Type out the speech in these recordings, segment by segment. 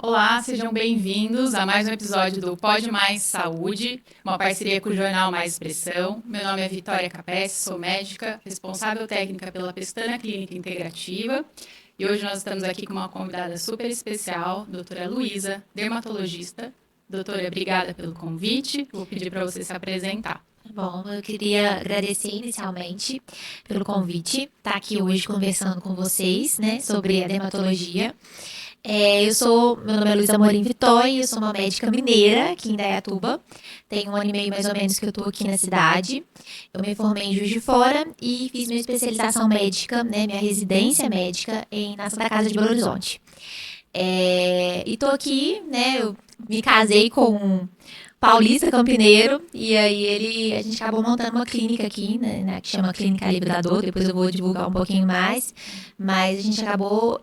Olá, sejam bem-vindos a mais um episódio do Pode Mais Saúde, uma parceria com o jornal Mais Expressão. Meu nome é Vitória Capesse, sou médica, responsável técnica pela Pestana Clínica Integrativa. E hoje nós estamos aqui com uma convidada super especial, doutora Luísa, dermatologista. Doutora, obrigada pelo convite. Vou pedir para você se apresentar. Bom, eu queria agradecer inicialmente pelo convite, estar aqui hoje conversando com vocês, né, sobre a dermatologia. Meu nome é Luísa Amorim Vitória, eu sou uma médica mineira aqui em Indaiatuba. Tem 1 ano e meio mais ou menos que eu estou aqui na cidade. Eu me formei em Juiz de Fora e fiz minha especialização médica, né, minha residência médica na Santa Casa de Belo Horizonte. E estou aqui, né, eu me casei com um paulista campineiro, e aí a gente acabou montando uma clínica aqui, né, que chama Clínica Livre da Dor. Depois eu vou divulgar um pouquinho mais, mas a gente acabou,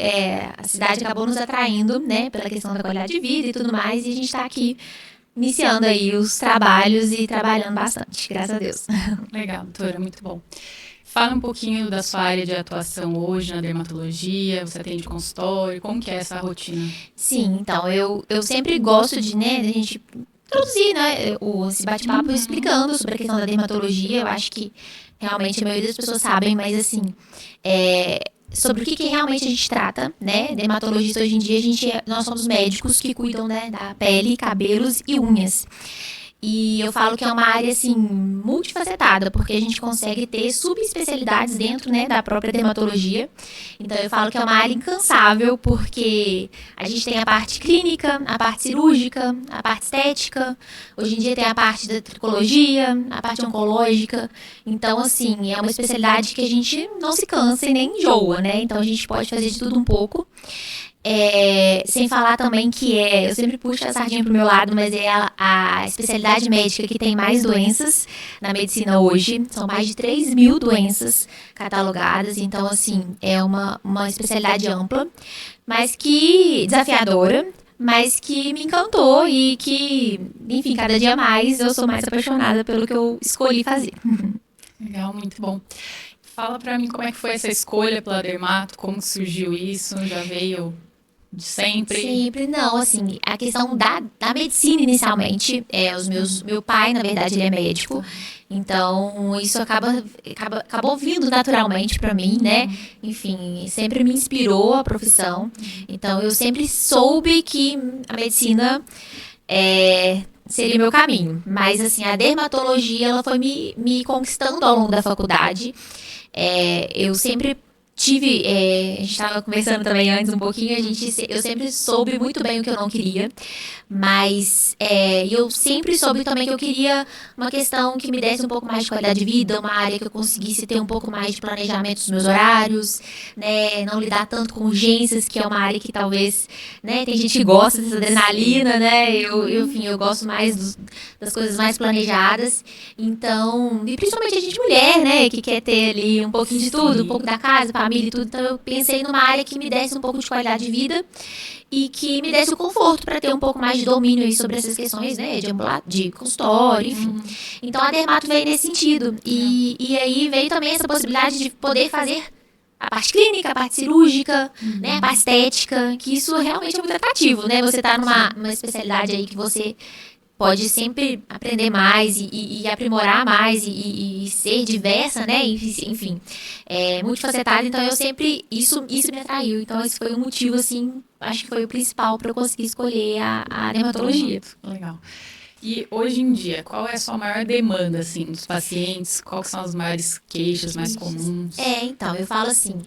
a cidade acabou nos atraindo, né, pela questão da qualidade de vida e tudo mais, e a gente está aqui iniciando aí os trabalhos e trabalhando bastante, graças a Deus. Legal, doutora, muito bom. Fala um pouquinho da sua área de atuação hoje na dermatologia, você atende consultório, como que é essa rotina? Sim, então, eu sempre gosto de a gente introduzir, né, esse bate-papo explicando sobre a questão da dermatologia. Eu acho que realmente a maioria das pessoas sabem, mas assim, sobre o que realmente a gente trata, né? Dermatologista hoje em dia, nós somos médicos que cuidam, né, da pele, cabelos e unhas. E eu falo que é uma área, assim, multifacetada, porque a gente consegue ter subespecialidades dentro, né, da própria dermatologia. Então, eu falo que é uma área incansável, porque a gente tem a parte clínica, a parte cirúrgica, a parte estética. Hoje em dia tem a parte da tricologia, a parte oncológica. Então, assim, é uma especialidade que a gente não se cansa e nem enjoa, né? Então, a gente pode fazer de tudo um pouco. Sem falar também que eu sempre puxo a sardinha pro meu lado, mas é a especialidade médica que tem mais doenças na medicina hoje. São mais de 3.000 doenças catalogadas, então, assim, é uma especialidade ampla, mas que desafiadora, mas que me encantou e que, enfim, cada dia mais eu sou mais apaixonada pelo que eu escolhi fazer. Legal, muito bom. Fala pra mim como é que foi essa escolha pela dermato, como surgiu isso, já veio de sempre? Sempre, não, assim, a questão da medicina inicialmente, meu pai, na verdade, ele é médico, então isso acabou vindo naturalmente pra mim, né? Enfim, sempre me inspirou a profissão, então eu sempre soube que a medicina seria meu caminho, mas assim, a dermatologia, ela foi me conquistando ao longo da faculdade. Eu sempre tive, a gente estava conversando também antes um pouquinho, eu sempre soube muito bem o que eu não queria, mas eu sempre soube também que eu queria uma questão que me desse um pouco mais de qualidade de vida, uma área que eu conseguisse ter um pouco mais de planejamento dos meus horários, né, não lidar tanto com urgências, que é uma área que talvez, né, tem gente que gosta dessa adrenalina, né, enfim, eu gosto mais das coisas mais planejadas. Então, e principalmente a gente mulher, né, que quer ter ali um pouquinho de tudo, um pouco da casa, família e tudo. Então, eu pensei numa área que me desse um pouco de qualidade de vida e que me desse o conforto para ter um pouco mais de domínio aí sobre essas questões, né, de consultório, enfim. Então, a dermato veio nesse sentido. E aí veio também essa possibilidade de poder fazer a parte clínica, a parte cirúrgica, né, a parte estética, que isso realmente é muito atrativo, né? Você tá numa especialidade aí que você pode sempre aprender mais e aprimorar mais e ser diversa, né? Enfim, multifacetada. Então, isso me atraiu. Então, esse foi o motivo, assim, acho que foi o principal para eu conseguir escolher a dermatologia. Legal. E hoje em dia, qual é a sua maior demanda, assim, dos pacientes? Quais são as maiores queixas mais comuns? Então, eu falo assim,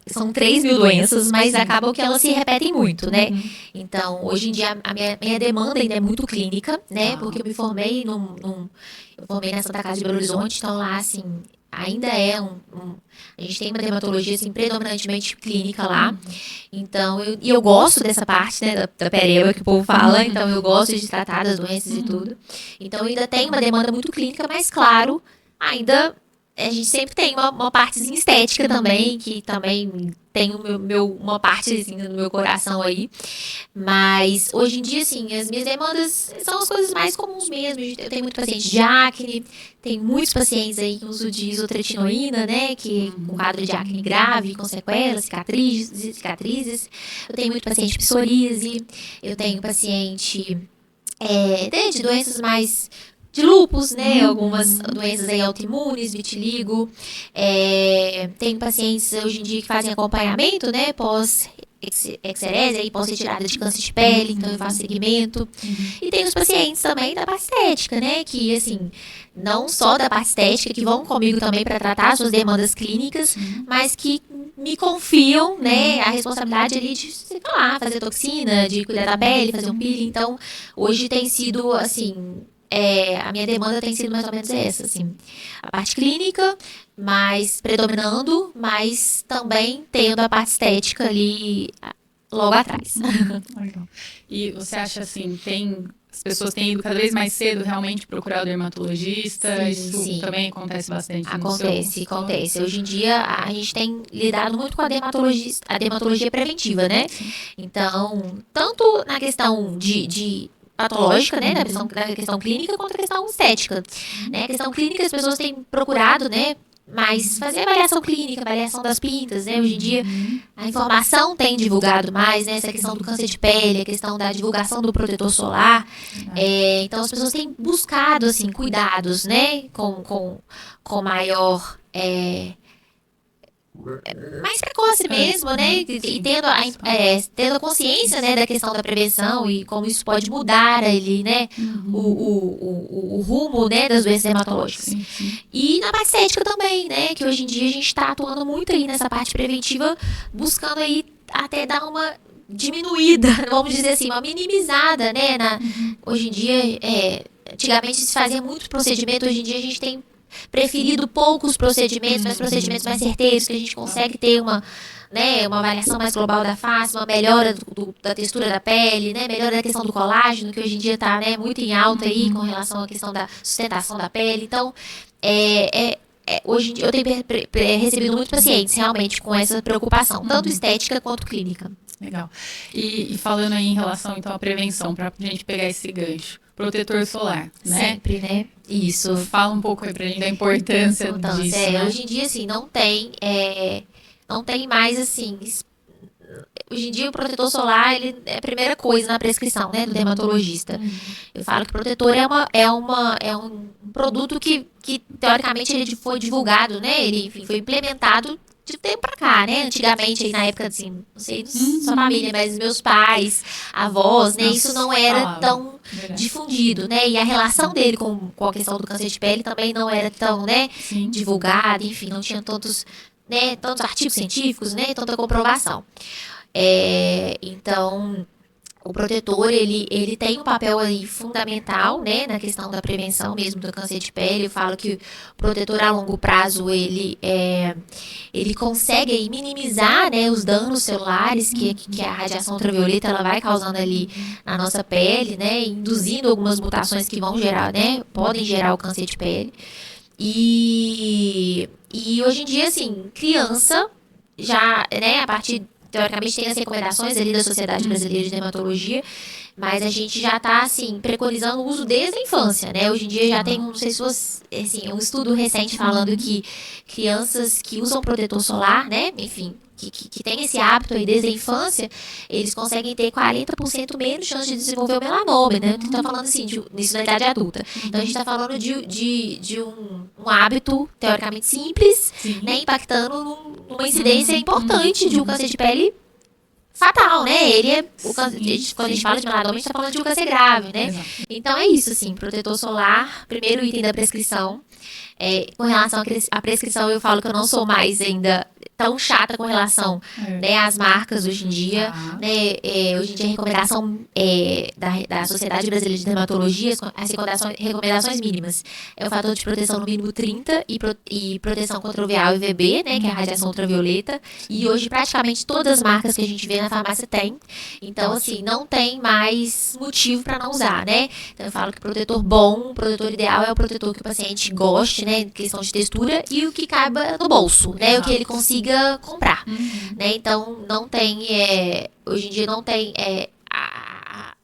são 3.000 doenças, mas acabam que elas se repetem muito, né? Então, hoje em dia, a minha demanda ainda é muito clínica, né? Porque eu me formei eu formei na Santa Casa de Belo Horizonte, então lá, assim, ainda a gente tem uma dermatologia, assim, predominantemente clínica lá. Então, eu gosto dessa parte, né, da pereba que o povo fala, então eu gosto de tratar das doenças e tudo. Então, eu ainda tenho uma demanda muito clínica, mas claro, ainda a gente sempre tem uma partezinha estética também, que também tem uma partezinha no meu coração aí. Mas hoje em dia, assim, as minhas demandas são as coisas mais comuns mesmo. Eu tenho muito paciente de acne, tem muitos pacientes aí que usam de isotretinoína, né? Que com quadro de acne grave, com sequelas, cicatrizes. Eu tenho muito paciente de psoríase, eu tenho paciente de doenças mais de lúpus, né? Algumas doenças aí autoimunes, vitiligo. Tem pacientes hoje em dia que fazem acompanhamento, né? Pós-exerese, aí pós-retirada de câncer de pele, então eu faço segmento. E tem os pacientes também da parte estética, né? Que, assim, não só da parte estética, que vão comigo também para tratar suas demandas clínicas, mas que me confiam, né, a responsabilidade ali de, sei lá, fazer toxina, de cuidar da pele, fazer um peeling. Então, hoje tem sido, assim, a minha demanda tem sido mais ou menos essa, assim, a parte clínica, mais predominando, mas também tendo a parte estética ali logo atrás. Legal. E você acha assim, as pessoas têm ido cada vez mais cedo realmente procurar o dermatologista? Isso também acontece bastante? Acontece. Hoje em dia a gente tem lidado muito com a dermatologia preventiva, né? Então, tanto na questão de patológica, né, da questão clínica, quanto a questão estética, né? A questão clínica as pessoas têm procurado, né, mas fazer avaliação clínica, avaliação das pintas, né? Hoje em dia a informação tem divulgado mais, né? Essa questão do câncer de pele, a questão da divulgação do protetor solar. Então as pessoas têm buscado, assim, cuidados, né? Com maior... mais precoce mesmo, né? E tendo a consciência, né, da questão da prevenção e como isso pode mudar ali, né, o rumo, né, das doenças dermatológicas. Sim. E na parte estética também, né, que hoje em dia a gente está atuando muito aí nessa parte preventiva, buscando aí até dar uma diminuída, vamos dizer assim, uma minimizada, né, hoje em dia, antigamente se fazia muito procedimento, hoje em dia a gente tem preferido poucos procedimentos, mas procedimentos mais certeiros, que a gente consegue ter uma avaliação mais global da face, uma melhora da textura da pele, né, melhora da questão do colágeno, que hoje em dia está, né, muito em alta aí com relação à questão da sustentação da pele. Então, hoje em dia eu tenho recebido muitos pacientes realmente com essa preocupação, tanto estética quanto clínica. Legal. E falando aí em relação então à prevenção, para a gente pegar esse gancho. Protetor solar, né? Sempre, né? Isso. Fala um pouco aí pra gente da importância disso, né? Hoje em dia, assim, não tem mais, assim... Hoje em dia, o protetor solar, ele é a primeira coisa na prescrição, né, do dermatologista. Eu falo que o protetor é um produto que teoricamente, ele foi divulgado, né? Ele, enfim, foi implementado de tempo pra cá, né? Antigamente, aí, na época, assim, não sei da sua família, mas meus pais, avós, né? Isso não era tão difundido, né? E a relação dele com a questão do câncer de pele também não era tão, né, divulgada, enfim, não tinha tantos artigos científicos, né? Tanta comprovação. Então, o protetor, ele tem um papel aí fundamental, né, na questão da prevenção mesmo do câncer de pele. Eu falo que o protetor a longo prazo, ele consegue aí minimizar, né, os danos celulares que a radiação ultravioleta ela vai causando ali na nossa pele, né, induzindo algumas mutações que vão gerar, né, podem gerar o câncer de pele. E hoje em dia, assim, criança já, né, a partir... Teoricamente tem as recomendações ali da Sociedade Brasileira de Dermatologia, mas a gente já está, assim, preconizando o uso desde a infância, né? Hoje em dia já tem, não sei se fosse, assim, um estudo recente falando que crianças que usam protetor solar, né, enfim, que tem esse hábito aí desde a infância, eles conseguem ter 40% menos chance de desenvolver o melanoma, né? A gente está falando, assim, nisso na idade adulta. Então, a gente está falando de um hábito, teoricamente simples, né, impactando numa incidência importante de um câncer de pele fatal, né? Quando a gente fala de melanoma, a gente está falando de um câncer grave, né? Exato. Então, é isso, assim, protetor solar, primeiro item da prescrição. Com relação à prescrição, eu falo que eu não sou mais ainda tão chata com relação, né, às marcas hoje em dia. Né, hoje em dia a recomendação da Sociedade Brasileira de Dermatologia, as recomendações mínimas, é o fator de proteção no mínimo 30 e proteção contra o UVA e UVB, né, que é a radiação ultravioleta. E hoje praticamente todas as marcas que a gente vê na farmácia tem. Então, assim, não tem mais motivo para não usar, né? Então, eu falo que protetor bom, o protetor ideal é o protetor que o paciente goste, né? Em questão de textura e o que caiba no bolso, né? O que ele consiga comprar, né? Então, não tem, hoje em dia não tem,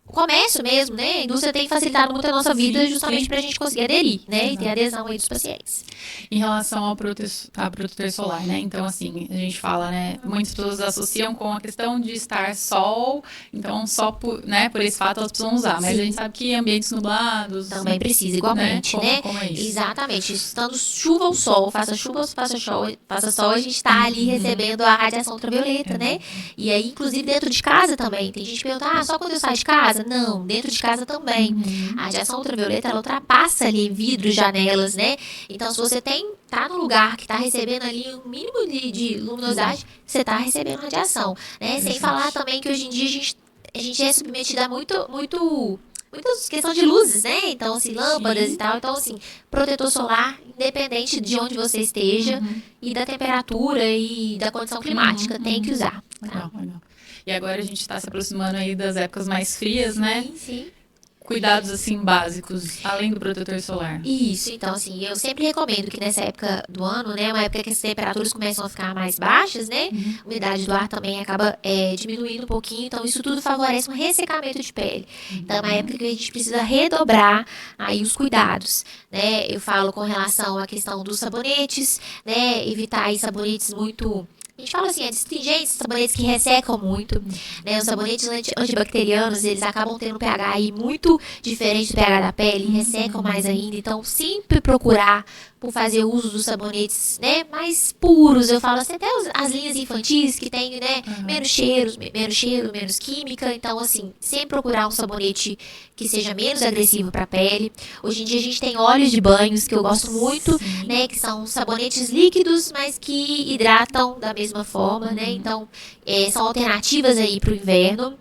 o comércio mesmo, né? A indústria tem facilitado muito a nossa vida justamente para a gente conseguir aderir, né? E ter adesão aí dos pacientes. Em relação ao protetor solar, né? Então, assim, a gente fala, né? Muitas pessoas associam com a questão de estar sol, então só por esse fato elas precisam usar. Mas a gente sabe que ambientes nublados... Também precisa, igualmente, né? Como é isso? Exatamente. Estando chuva ou sol, faça sol, a gente está ali recebendo a radiação ultravioleta, né? E aí, inclusive, dentro de casa também. Tem gente que pergunta, só quando eu saio de casa? Não, dentro de casa também. A radiação ultravioleta, ela ultrapassa ali vidros, janelas, né? Então, se você tá num lugar que tá recebendo ali um mínimo de luminosidade, você tá recebendo radiação, né? Sem falar também que hoje em dia a gente é submetido a muitas questões de luzes, né? Então, assim, lâmpadas e tal. Então, assim, protetor solar, independente de onde você esteja e da temperatura e da condição climática, tem que usar. Legal. E agora a gente está se aproximando aí das épocas mais frias, né? Sim. Cuidados, assim, básicos, além do protetor solar. Isso, então, assim, eu sempre recomendo que nessa época do ano, né, uma época que as temperaturas começam a ficar mais baixas, né, a umidade do ar também acaba diminuindo um pouquinho, então isso tudo favorece um ressecamento de pele. Então, é uma época que a gente precisa redobrar aí os cuidados, né, eu falo com relação à questão dos sabonetes, né, evitar aí sabonetes muito... A gente fala assim, astringentes, sabonetes que ressecam muito, né? Os sabonetes antibacterianos, eles acabam tendo um pH aí muito diferente do pH da pele, ressecam mais ainda. Então, sempre procurar por fazer uso dos sabonetes, né, mais puros. Eu falo assim, até as linhas infantis que tem, né, menos cheiro, menos química. Então, assim, sempre procurar um sabonete que seja menos agressivo para a pele. Hoje em dia a gente tem óleos de banhos que eu gosto muito, né, que são sabonetes líquidos, mas que hidratam da mesma forma, né? Então, são alternativas aí para o inverno.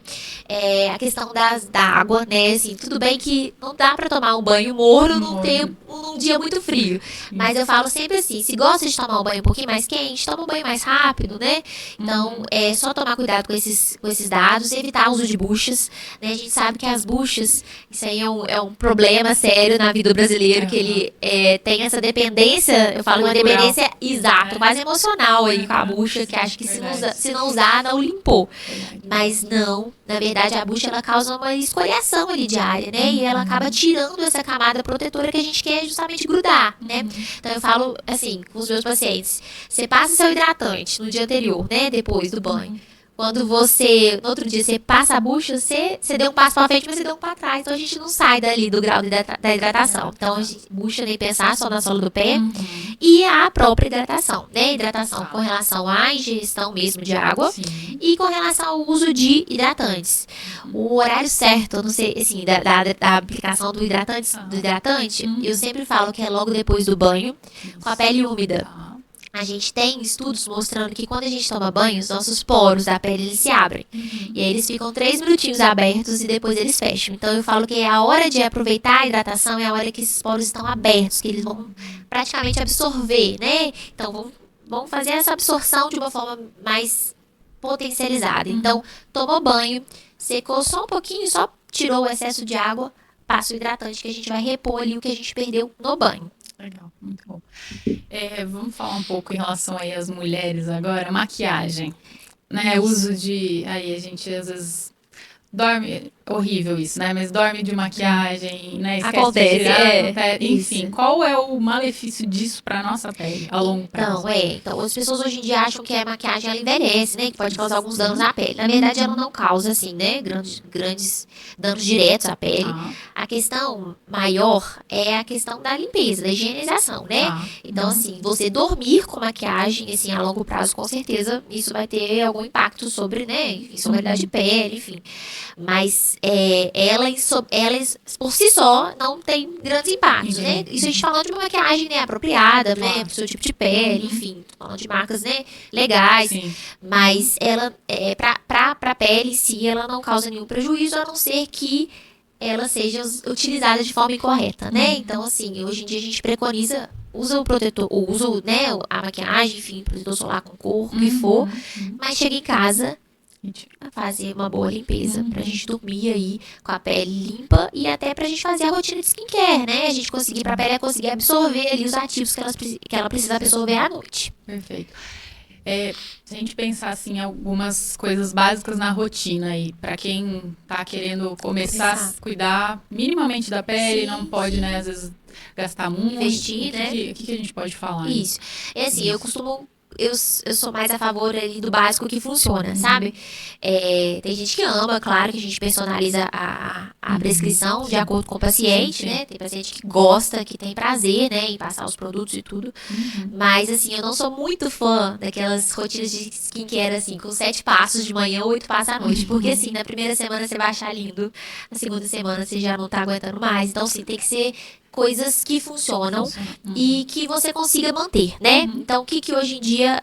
A questão da água, né, assim, tudo bem que não dá para tomar um banho morno num dia muito frio. Mas eu falo sempre assim, se gosta de tomar um banho um pouquinho mais quente, toma um banho mais rápido, né? Então, é só tomar cuidado com esses dados, evitar o uso de buchas, né? A gente sabe que as buchas, isso aí é um problema sério na vida do brasileiro, que ele tem essa dependência, eu falo uma dependência exata, quase emocional aí com a bucha, que acha que se não usar, não limpou. Mas não, na verdade, a bucha, ela causa uma escoriação ali diária, né? E ela acaba tirando essa camada protetora que a gente quer justamente grudar, né? Então, eu falo, assim, com os meus pacientes, você passa seu hidratante no dia anterior, né, depois do banho. Quando você, no outro dia, você passa a bucha, você deu um passo para frente, mas você deu um para trás. Então, a gente não sai dali do grau da hidratação. Então, a gente bucha nem pensar só na sola do pé. E a própria hidratação, né? Hidratação com relação à ingestão mesmo de água e com relação ao uso de hidratantes. O horário certo, não sei, assim, da aplicação do hidratante, eu sempre falo que é logo depois do banho, com a pele úmida. A gente tem estudos mostrando que quando a gente toma banho, os nossos poros da pele, eles se abrem. E aí eles ficam 3 minutinhos abertos e depois eles fecham. Então eu falo que a hora de aproveitar a hidratação é a hora que esses poros estão abertos, que eles vão praticamente absorver, né? Então vão fazer essa absorção de uma forma mais potencializada. Então, tomou banho, secou só um pouquinho, só tirou o excesso de água, passa o hidratante que a gente vai repor ali o que a gente perdeu no banho. Legal, muito bom. Vamos falar um pouco em relação aí às mulheres agora, maquiagem, né, uso de, aí a gente às vezes dorme, horrível isso, né, mas dorme de maquiagem, né, esquece Acontece, de tirar, enfim, qual é o malefício disso para nossa pele a longo prazo? Então, as pessoas hoje em dia acham que a maquiagem, ela envelhece, né, que pode causar alguns danos na pele. Na verdade, ela não causa, assim, né, grandes danos diretos à pele. A questão maior é a questão da limpeza, da higienização, né? Então, assim, você dormir com maquiagem, assim, a longo prazo, com certeza, isso vai ter algum impacto sobre, né, enfim, sobre a qualidade de pele, enfim. Mas elas, por si só, não tem grandes impactos, né? Isso a gente falando de uma maquiagem, né, apropriada, né, pro seu tipo de pele, enfim, falando de marcas, né, legais. Mas ela, pra pele em si, ela não causa nenhum prejuízo, a não ser que ela seja utilizada de forma incorreta, né? Então, assim, hoje em dia a gente preconiza, usa o protetor, usa, né, a maquiagem, enfim, protetor solar com cor, o que for, mas chega em casa fazer uma boa limpeza, pra gente dormir aí com a pele limpa e até pra gente fazer a rotina de skincare, né? A gente conseguir, pra pele conseguir absorver ali os ativos que ela precisa absorver à noite. Perfeito. Se a gente pensar assim, algumas coisas básicas na rotina aí, para quem tá querendo começar a cuidar minimamente da pele, não pode, né, às vezes gastar muito. Investir, né? O que a gente pode falar? Isso. É assim, eu costumo. Eu sou mais a favor ali do básico que funciona, sabe? Tem gente que ama, claro, que a gente personaliza a prescrição de acordo com o paciente, né? Tem paciente que gosta, que tem prazer, né, em passar os produtos e tudo. Mas, assim, eu não sou muito fã daquelas rotinas de skincare, assim, com 7 passos de manhã, 8 passos à noite. Porque, assim, na primeira semana você vai achar lindo, na segunda semana você já não tá aguentando mais. Então, assim, tem que ser coisas que funcionam e que você consiga manter, né? Então, o que hoje em dia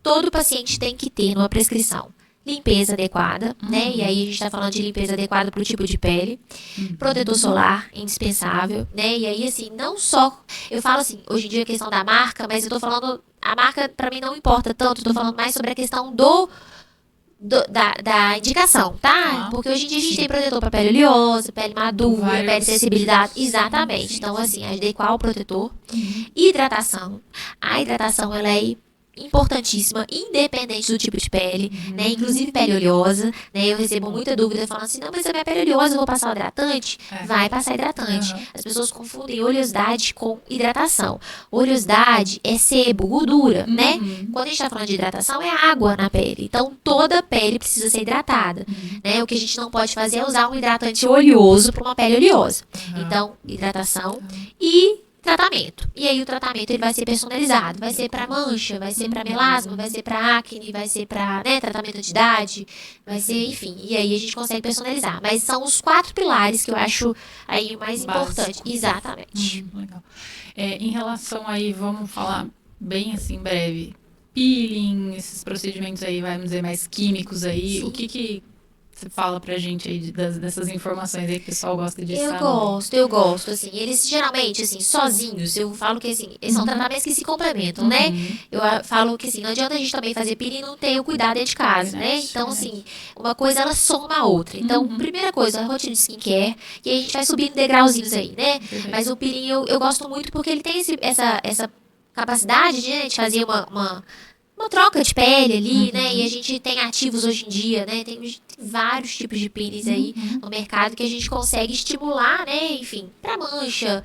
todo paciente tem que ter numa prescrição? Limpeza adequada, né? E aí a gente tá falando de limpeza adequada pro tipo de pele. Protetor solar, indispensável, né? E aí, assim, não só... Eu falo assim, hoje em dia a questão da marca, mas eu tô falando... A marca, pra mim, não importa tanto. Eu tô falando mais sobre a questão da indicação, tá? Porque hoje em dia a gente tem protetor para pele oleosa, pele madura, pele sensibilidade. Exatamente. Então, assim, adequar o protetor. Hidratação. A hidratação, ela é importantíssima, independente do tipo de pele, né? Inclusive pele oleosa, né? Eu recebo muita dúvida falando assim, não, mas a minha pele oleosa, eu vou passar o hidratante? Vai passar hidratante. As pessoas confundem oleosidade com hidratação. Oleosidade é sebo, gordura, né? Quando a gente tá falando de hidratação, é água na pele. Então, toda a pele precisa ser hidratada, né? O que a gente não pode fazer é usar um hidratante oleoso para uma pele oleosa. Então, hidratação e tratamento. E aí o tratamento ele vai ser personalizado, vai ser para mancha, vai ser para melasma, vai ser para acne, vai ser para, né, tratamento de idade, vai ser, enfim. E aí a gente consegue personalizar. Mas são os 4 pilares que eu acho aí o mais importante. Exatamente. Legal. Em relação aí, vamos falar bem assim, breve, peeling, esses procedimentos aí, vamos dizer, mais químicos aí, sim. O que você fala pra gente aí dessas informações aí que o pessoal gosta de saber? Eu gosto, assim, eles geralmente, assim, sozinhos, eu falo que, assim, eles são tratamentos que se complementam, né? Eu falo que, assim, não adianta a gente também fazer peeling e não ter o cuidado dentro de casa, né? Então, assim, uma coisa, ela soma a outra. Então, primeira coisa, a rotina de skincare, e aí a gente vai subindo degrauzinhos aí, né? Mas o peeling eu gosto muito porque ele tem essa capacidade de, né, de fazer uma troca de pele ali, né? E a gente tem ativos hoje em dia, né? Tem vários tipos de peelings aí no mercado que a gente consegue estimular, né? Enfim, pra mancha,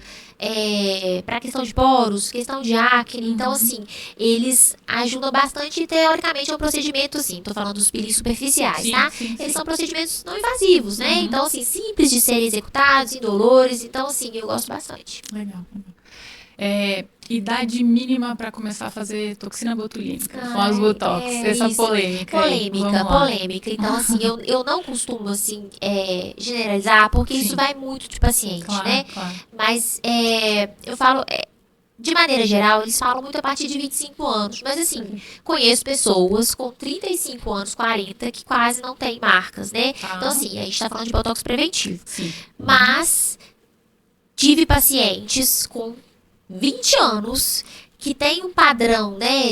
pra questão de poros, questão de acne. Então, assim, eles ajudam bastante e, teoricamente, é um procedimento, assim, tô falando dos peelings superficiais, tá? Eles são procedimentos não invasivos, né? Então, assim, simples de serem executados, indolores. Então, assim, eu gosto bastante. Legal. Idade mínima para começar a fazer toxina botulínica com as botox, essa polêmica. Polêmica. Então, assim, eu não costumo, assim, generalizar, porque isso vai muito de paciente, né? Claro. Mas eu falo, de maneira geral, eles falam muito a partir de 25 anos. Mas, assim, conheço pessoas com 35 anos, 40, que quase não têm marcas, né? Então, assim, a gente tá falando de botox preventivo. Mas tive pacientes com 20 anos, que tem um padrão, né,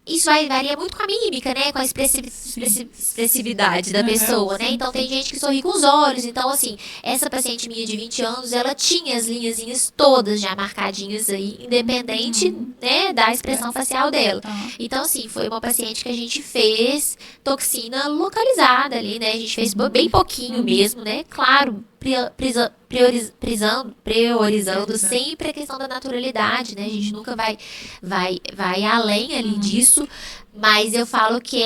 isso varia muito com a mímica, né, com a expressividade da pessoa, né, então tem gente que sorri com os olhos, então assim, essa paciente minha de 20 anos, ela tinha as linhazinhas todas já marcadinhas aí, independente, né, da expressão facial dela. Então assim, foi uma paciente que a gente fez toxina localizada ali, né, a gente fez bem pouquinho mesmo, né, claro, priorizando sempre a questão da naturalidade, né? A gente nunca vai além ali disso, mas eu falo que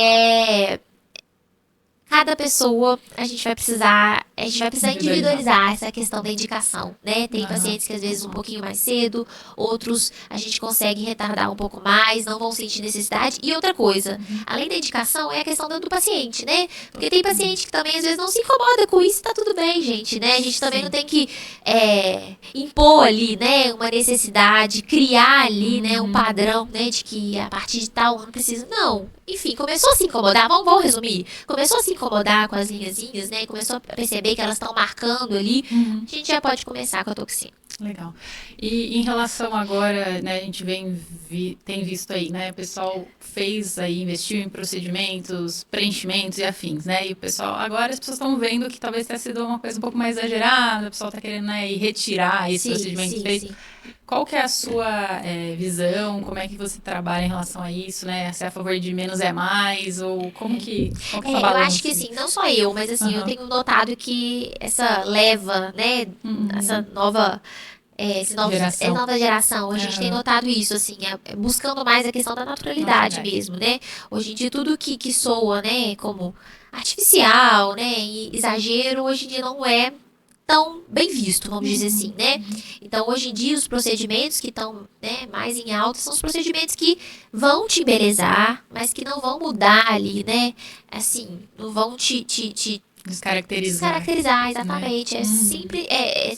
cada pessoa a gente vai precisar individualizar essa questão da indicação, né? Tem pacientes que às vezes um pouquinho mais cedo, outros a gente consegue retardar um pouco mais, não vão sentir necessidade. E outra coisa, além da indicação, é a questão do paciente, né? Porque tem paciente que também às vezes não se incomoda com isso, tá tudo bem, gente, né? A gente também não tem que impor ali, né, uma necessidade, criar ali, né, um padrão, né, de que a partir de tal ano precisa. Não. Enfim, começou a se incomodar, vamos resumir. Começou a se incomodar com as linhazinhas, né? Começou a perceber que elas estão marcando ali. A gente já pode começar com a toxina. Legal. E em relação agora, né, a gente tem visto aí, né, o pessoal fez aí, investiu em procedimentos, preenchimentos e afins, né, e o pessoal, agora as pessoas estão vendo que talvez tenha sido uma coisa um pouco mais exagerada, o pessoal está querendo, né, ir retirar esse Sim, procedimento sim, feito. sim. Qual que é a sua visão, como é que você trabalha em relação a isso, né, se é a favor de menos é mais, ou qual que é o seu Eu acho que balanço? assim, não só eu, mas assim, eu Aham. tenho notado que essa leva, né, essa Uhum. nova Geração. nova geração, a gente tem Aham. notado isso, assim, buscando mais a questão da naturalidade Naturalidade. mesmo, né? Hoje em dia, tudo que soa, né, como artificial, né, e exagero, hoje em dia não é tão bem visto, vamos dizer assim, Uhum. né? Então, hoje em dia, os procedimentos que estão, né, mais em alta são os procedimentos que vão te embelezar, mas que não vão mudar ali, né? Assim, não vão te Descaracterizar, descaracterizar, né? exatamente. É Uhum. sempre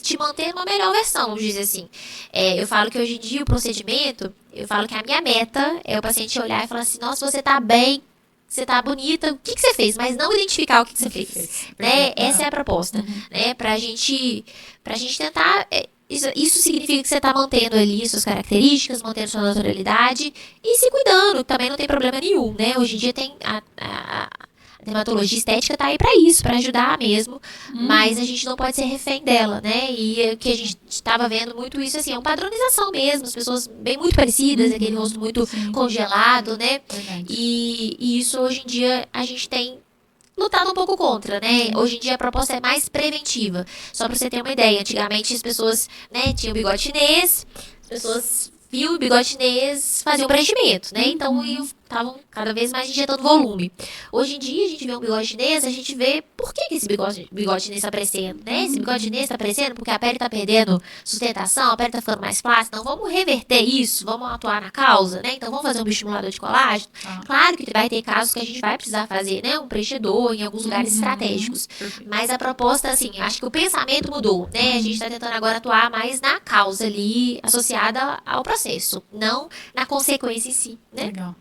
te manter numa melhor versão, vamos dizer assim. Eu falo que hoje em dia o procedimento, eu falo que a minha meta é o paciente olhar e falar assim, nossa, você tá bem, você tá bonita, o que, que você fez? Mas não identificar o que, que O você que fez. fez? Né? Perfeito. Essa é Aham. a proposta. Uhum. Né? Pra gente tentar. Isso significa que você está mantendo ali suas características, mantendo sua naturalidade e se cuidando, também não tem problema nenhum, né? Hoje em dia tem a dermatologia estética tá aí para isso, para ajudar mesmo, mas a Uhum. gente não pode ser refém dela, né? E o que a gente estava vendo muito isso assim, é uma padronização mesmo, as pessoas bem muito parecidas, aquele rosto Uhum. muito Sim, congelado, né? verdade. E isso hoje em dia a gente tem lutado um pouco contra, né? Uhum. Hoje em dia a proposta é mais preventiva. Só pra você ter uma ideia, antigamente as pessoas, né, tinham bigode chinês, as pessoas viam o bigode chinês, faziam preenchimento, né? Então Uhum. estavam cada vez mais injetando volume. Hoje em dia a gente vê um bigode chinês, a gente vê por que esse bigode chinês está aparecendo, né? Esse bigode chinês Uhum. está aparecendo porque a pele está perdendo sustentação, a pele está ficando mais flácida. Então vamos reverter isso, vamos atuar na causa, né? Então vamos fazer um bioestimulador de colágeno. Tá. Claro que vai ter casos que a gente vai precisar fazer, né, um preenchedor em alguns lugares Uhum. estratégicos. Perfeito. Mas a proposta, assim, acho que o pensamento mudou, né? A gente Uhum. está tentando agora atuar mais na causa ali associada ao processo, não na consequência em si, né? Legal.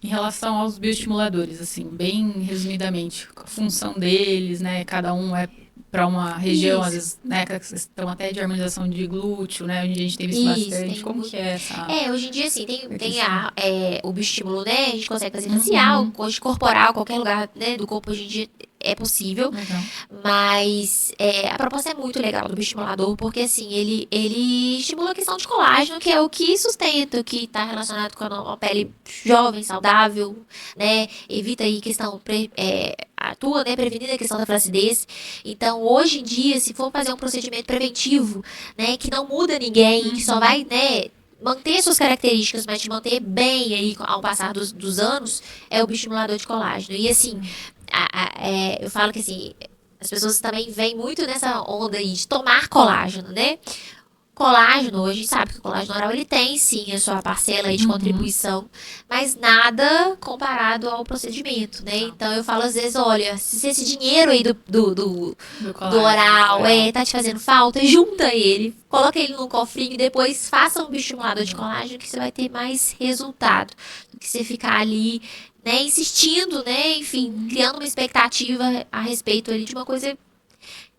Em relação aos bioestimuladores, assim, bem resumidamente, a função deles, né? Cada um é para uma região, às Isso. vezes, né? Que estão até de harmonização de glúteo, né? Onde a gente tem visto Isso, bastante. tem Como que muito. é essa Hoje em dia, assim, tem questão? o bioestímulo, né? A gente consegue fazer facial, Uhum. corporal, qualquer lugar, né, do corpo hoje em dia é possível. Legal. Mas a proposta é muito legal do bioestimulador, porque assim, ele estimula a questão de colágeno, que é o que sustenta, o que está relacionado com a pele jovem, saudável, né? Evita aí questão, atua, né, prevenindo a questão da flacidez. Então, hoje em dia, se for fazer um procedimento preventivo, né, que não muda ninguém, que só Uhum. vai, né, manter suas características, mas te manter bem aí ao passar dos anos, é o bioestimulador de colágeno. E assim, eu falo que assim, as pessoas também vêm muito nessa onda aí de tomar colágeno, né? Colágeno, a gente sabe que o colágeno oral ele tem sim a sua parcela aí de Uhum. contribuição, mas nada comparado ao procedimento, né? Tá. Então eu falo às vezes, olha, se esse dinheiro aí Do do colágeno, do oral oral. tá te fazendo falta, junta ele, coloca ele num cofrinho e depois faça um bioestimulador de Legal. colágeno que você vai ter mais resultado do que você ficar ali, né, insistindo, né, enfim, Uhum. criando uma expectativa a respeito ali de uma coisa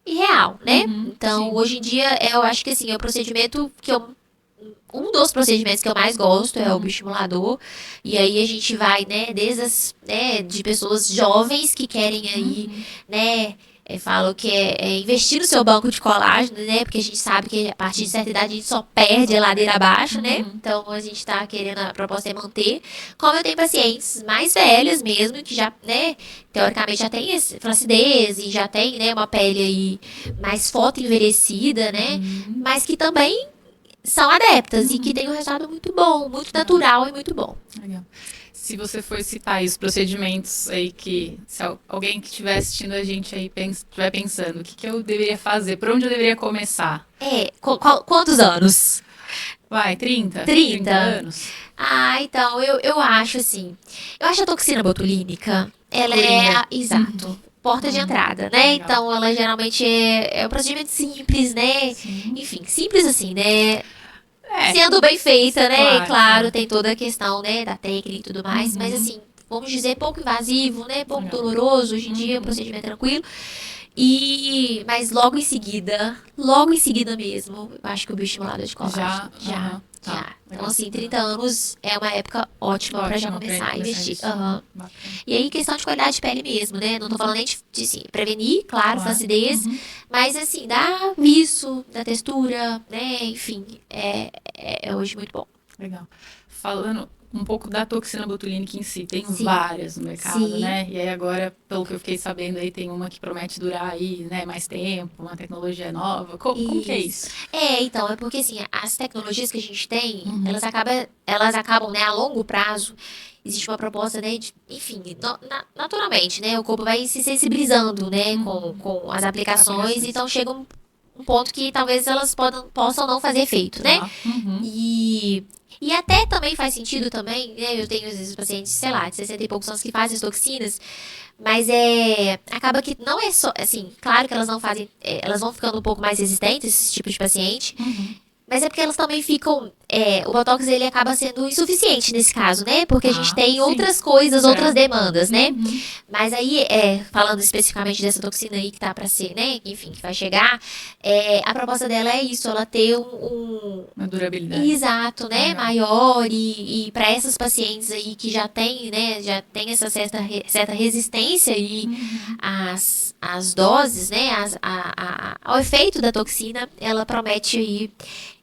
irreal, né? Uhum. Então, Sim. hoje em dia, eu acho que assim, é o procedimento que eu um dos procedimentos que eu mais gosto é o Uhum. bioestimulador. E aí a gente vai, né, desde de pessoas jovens que querem aí, Uhum. né, falo que investir no seu banco de colágeno, né, porque a gente sabe que a partir de certa idade a gente só perde a ladeira abaixo, né, Uhum. então a gente tá querendo, a proposta é manter. Como eu tenho pacientes mais velhas mesmo, que já, né, teoricamente já tem flacidez e já tem, né, uma pele aí mais foto-envelhecida, né, Uhum. mas que também são adeptas e que Uhum. tem um resultado muito bom, muito Legal. natural e muito bom. Legal. Se você for citar aí os procedimentos aí que, se alguém que estiver assistindo a gente aí estiver pensando, o que eu deveria fazer, por onde eu deveria começar? Quantos anos? Vai, 30? 30 30. anos? Então, eu acho assim. Eu acho a toxina botulínica, ela Coringa. é, exato, porta de Uhum. entrada, né? Legal. Então, ela geralmente é um procedimento simples, né? Sim. Enfim, simples assim, né? É, Sendo bem feita, né? E claro, claro, claro. tem toda a questão, né, da técnica e tudo mais, mas Uhum. assim, vamos dizer, pouco invasivo, né? Pouco doloroso. Hoje em dia é um procedimento tranquilo. Mas logo em seguida mesmo, eu acho que o bioestimulador de colágeno. Já. Então, assim, 30 anos é uma época ótima para já começar a investir. E aí, questão de qualidade de pele mesmo, né? Não tô falando nem de assim, prevenir, claro, flacidez, mas assim, da viço, da textura, né? Enfim, é hoje muito bom. Legal. Falando um pouco da toxina botulínica em si, tem várias no mercado, né? E aí agora, pelo que eu fiquei sabendo, aí tem uma que promete durar aí, né, mais tempo, uma tecnologia nova. Como que é isso? Então, é porque assim, as tecnologias que a gente tem, elas acabam, né, a longo prazo, existe uma proposta, né, enfim, naturalmente, né, o corpo vai se sensibilizando, né, com as aplicações, então chega um ponto que talvez elas possam não fazer efeito, né? E até também faz sentido também, né? Eu tenho às vezes pacientes, sei lá, de 60 e poucos anos que fazem as toxinas, mas acaba que não é só, assim, claro que elas não fazem, elas vão ficando um pouco mais resistentes, esse tipo de paciente, mas é porque elas também ficam, o Botox ele acaba sendo insuficiente nesse caso, né? Porque a gente tem outras coisas, outras demandas, né? Mas aí, falando especificamente dessa toxina aí que tá pra ser, né? Enfim, que vai chegar, a proposta dela é isso, ela ter uma durabilidade. Exato, né? Maior e para essas pacientes aí que já tem, né? Já tem essa certa resistência aí às doses, né? Ao efeito da toxina, ela promete aí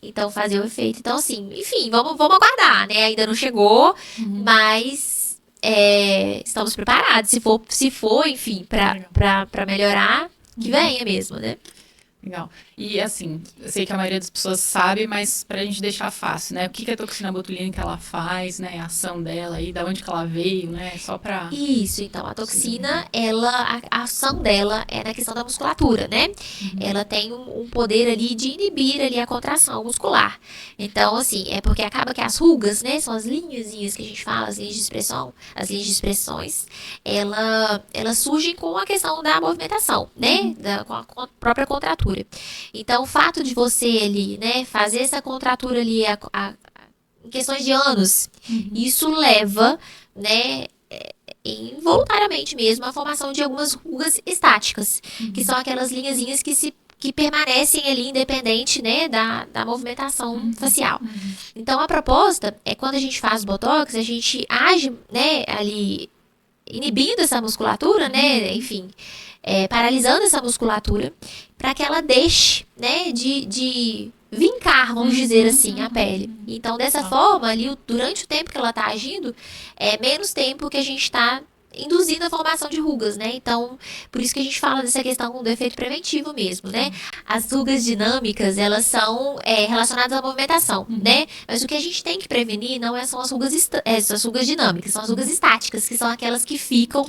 então fazer o efeito. Então, assim, enfim, vamos aguardar, né? Ainda não chegou, mas estamos preparados. Se for, enfim, para melhorar, que venha mesmo, né? Legal. E assim, eu sei que a maioria das pessoas sabe, mas pra gente deixar fácil, né? O que a toxina botulínica ela faz, né? A ação dela e da onde que ela veio, né? Só pra... Isso, então a toxina, a ação dela é na questão da musculatura, né? Ela tem um poder ali de inibir ali a contração muscular. Então, assim, é porque acaba que as rugas, né? São as linhazinhas que a gente fala, as linhas de expressão, as linhas de expressões, elas surgem com a questão da movimentação, né? Com a própria contratura. Então, o fato de você ali, né, fazer essa contratura ali em questões de anos, isso leva, né, involuntariamente mesmo, à formação de algumas rugas estáticas, que são aquelas linhazinhas que permanecem ali independente, né, da movimentação facial. Então, a proposta é quando a gente faz Botox, a gente age, né, ali inibindo essa musculatura, né, enfim, paralisando essa musculatura para que ela deixe, né, de vincar, vamos dizer assim, a pele. Então, dessa forma, ali, durante o tempo que ela está agindo, é menos tempo que a gente está induzindo a formação de rugas, né? Então, por isso que a gente fala dessa questão do efeito preventivo mesmo, né? As rugas dinâmicas, elas são relacionadas à movimentação, né? Mas o que a gente tem que prevenir não são as rugas dinâmicas, são as rugas estáticas, que são aquelas que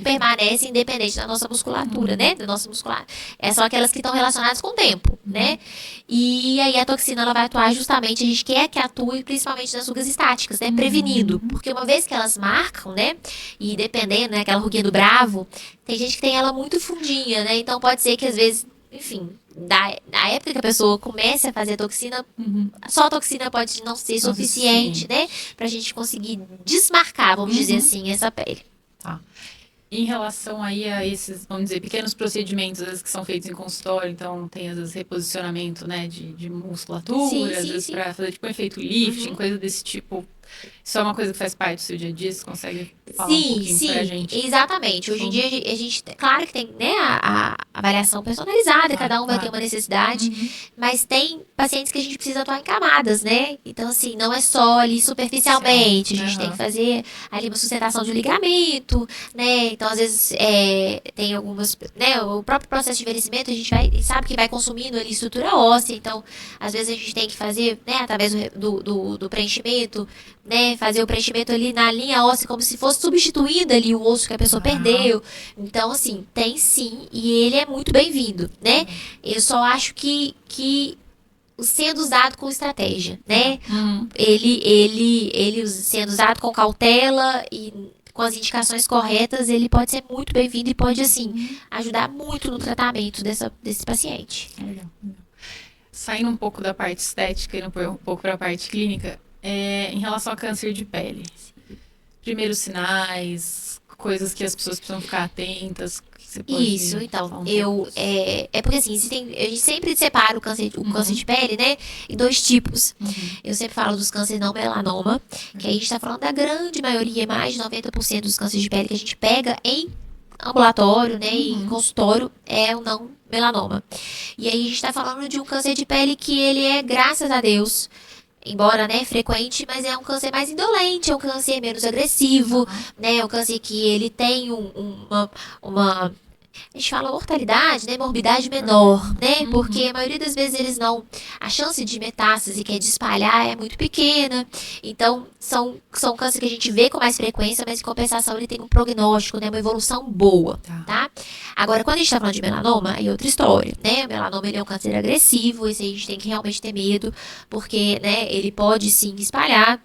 permanecem independente da nossa musculatura, né? Da nossa musculatura. São aquelas que estão relacionadas com o tempo, né? E aí a toxina, ela vai atuar justamente, a gente quer que atue principalmente nas rugas estáticas, né? Prevenindo. Porque uma vez que elas marcam, né? E dependendo, né? Aquela ruguinha do bravo, tem gente que tem ela muito fundinha, né? Então pode ser que às vezes, enfim, na época que a pessoa comece a fazer a toxina, só a toxina pode não ser suficiente, né? Pra gente conseguir desmarcar, vamos dizer assim, essa pele. Tá. Em relação aí a esses, vamos dizer, pequenos procedimentos, às vezes, que são feitos em consultório, então tem, às vezes, reposicionamento, né, de musculatura, às vezes, para fazer, tipo, um efeito lifting, coisa desse tipo. Isso é uma coisa que faz parte do seu dia a dia? Você consegue falar um pouquinho pra gente? Exatamente. Hoje em dia, a gente, claro que tem, né, a avaliação personalizada, cada um vai ter uma necessidade, mas tem pacientes que a gente precisa atuar em camadas, né? Então, assim, não é só ali superficialmente, a gente tem que fazer ali uma sustentação de um ligamento, né? Então, às vezes, tem algumas, né, o próprio processo de envelhecimento, a gente sabe que vai consumindo ali estrutura óssea, então, às vezes a gente tem que fazer, né, através do preenchimento, né, fazer o preenchimento ali na linha óssea, como se fosse substituindo ali o osso que a pessoa perdeu. Então, assim, tem sim, e ele é muito bem-vindo, né? Eu só acho que sendo usado com estratégia, né? Ele sendo usado com cautela e com as indicações corretas, ele pode ser muito bem-vindo e pode, assim, ajudar muito no tratamento desse paciente. Legal. Saindo um pouco da parte estética e um pouco para a parte clínica, em relação ao câncer de pele. Primeiros sinais, coisas que as pessoas precisam ficar atentas? Que você pode Isso, então, falar um pouco? é porque assim, a gente sempre separa o câncer de pele, né, em dois tipos. Eu sempre falo dos cânceres não melanoma, que aí a gente tá falando da grande maioria, mais de 90% dos cânceres de pele que a gente pega em ambulatório, né, e em consultório, é o não melanoma. E aí a gente tá falando de um câncer de pele que ele é, graças a Deus, embora, né, frequente, mas é um câncer mais indolente, é um câncer menos agressivo, né, é um câncer que ele tem uma a gente fala mortalidade, né, morbidade menor, né, porque a maioria das vezes eles não, a chance de metástase, que é de espalhar, é muito pequena, então são cânceres que a gente vê com mais frequência, mas em compensação ele tem um prognóstico, né, uma evolução boa, tá? Agora, quando a gente tá falando de melanoma, é outra história, né, o melanoma ele é um câncer agressivo, esse aí a gente tem que realmente ter medo, porque, né, ele pode sim espalhar,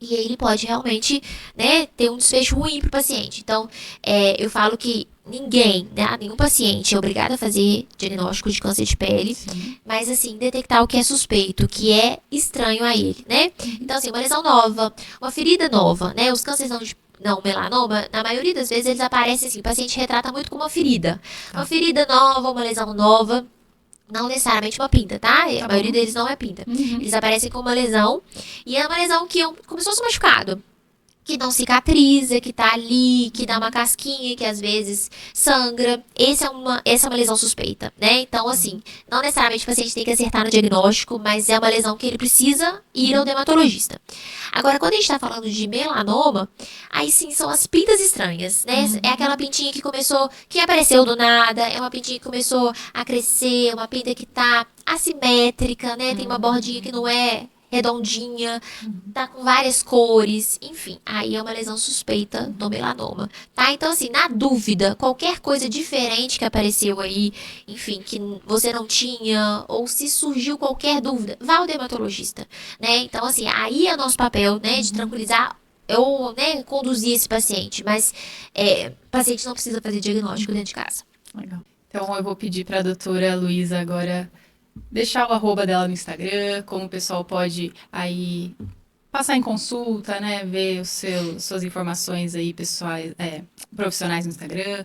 e aí ele pode realmente, né, ter um desfecho ruim para o paciente. Então, eu falo que ninguém, né, nenhum paciente é obrigado a fazer diagnóstico de câncer de pele, mas assim, detectar o que é suspeito, o que é estranho a ele, né? Então, assim, uma lesão nova, uma ferida nova, né? Os cânceres não melanoma, na maioria das vezes eles aparecem assim, o paciente retrata muito como uma ferida. Uma ferida nova, uma lesão nova. Não necessariamente uma pinta, tá? A maioria deles não é pinta. Eles aparecem com uma lesão. E é uma lesão que como se fosse um machucado. Que não cicatriza, que tá ali, que dá uma casquinha, que às vezes sangra. Essa é uma lesão suspeita, né? Então, assim, não necessariamente o paciente tem que acertar no diagnóstico, mas é uma lesão que ele precisa ir ao dermatologista. Agora, quando a gente tá falando de melanoma, aí sim são as pintas estranhas, né? É aquela pintinha que apareceu do nada, é uma pintinha que começou a crescer, uma pinta que tá assimétrica, né? Tem uma bordinha que não é redondinha, tá com várias cores, enfim, aí é uma lesão suspeita do melanoma, tá? Então, assim, na dúvida, qualquer coisa diferente que apareceu aí, enfim, que você não tinha, ou se surgiu qualquer dúvida, vá ao dermatologista, né? Então, assim, aí é nosso papel, né, de tranquilizar ou, né, conduzir esse paciente, mas o paciente não precisa fazer diagnóstico dentro de casa. Legal. Então, eu vou pedir para a doutora Luísa agora deixar o arroba dela no Instagram, como o pessoal pode aí passar em consulta, né? Ver suas informações aí pessoais, profissionais no Instagram.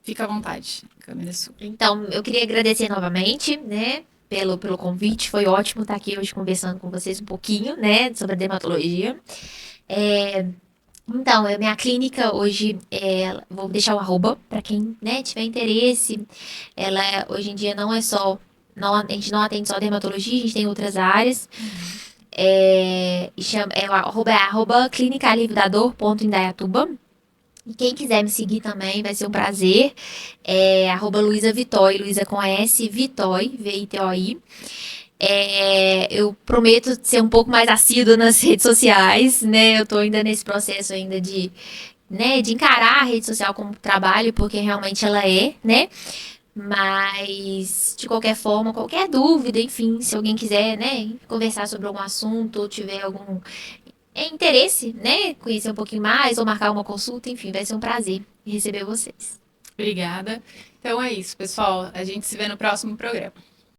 Fica à vontade, a câmera é sua. Então, eu queria agradecer novamente, né, pelo convite. Foi ótimo estar aqui hoje conversando com vocês um pouquinho, né, sobre a dermatologia. Então, minha clínica hoje, vou deixar o arroba para quem, né, tiver interesse. Ela hoje em dia não é só, a gente não atende só dermatologia, a gente tem outras áreas. O arroba é @clinicalivredador.indaiatuba. E quem quiser me seguir também vai ser um prazer. @Luísa Vitoi, Luísa com S, Vitoi, VITOI. Eu prometo ser um pouco mais assídua nas redes sociais, né? Eu tô ainda nesse processo ainda né, de encarar a rede social como trabalho, porque realmente ela é, né? Mas, de qualquer forma, qualquer dúvida, enfim, se alguém quiser, né, conversar sobre algum assunto, ou tiver algum interesse, né, conhecer um pouquinho mais, ou marcar uma consulta, enfim, vai ser um prazer receber vocês. Obrigada. Então é isso, pessoal. A gente se vê no próximo programa.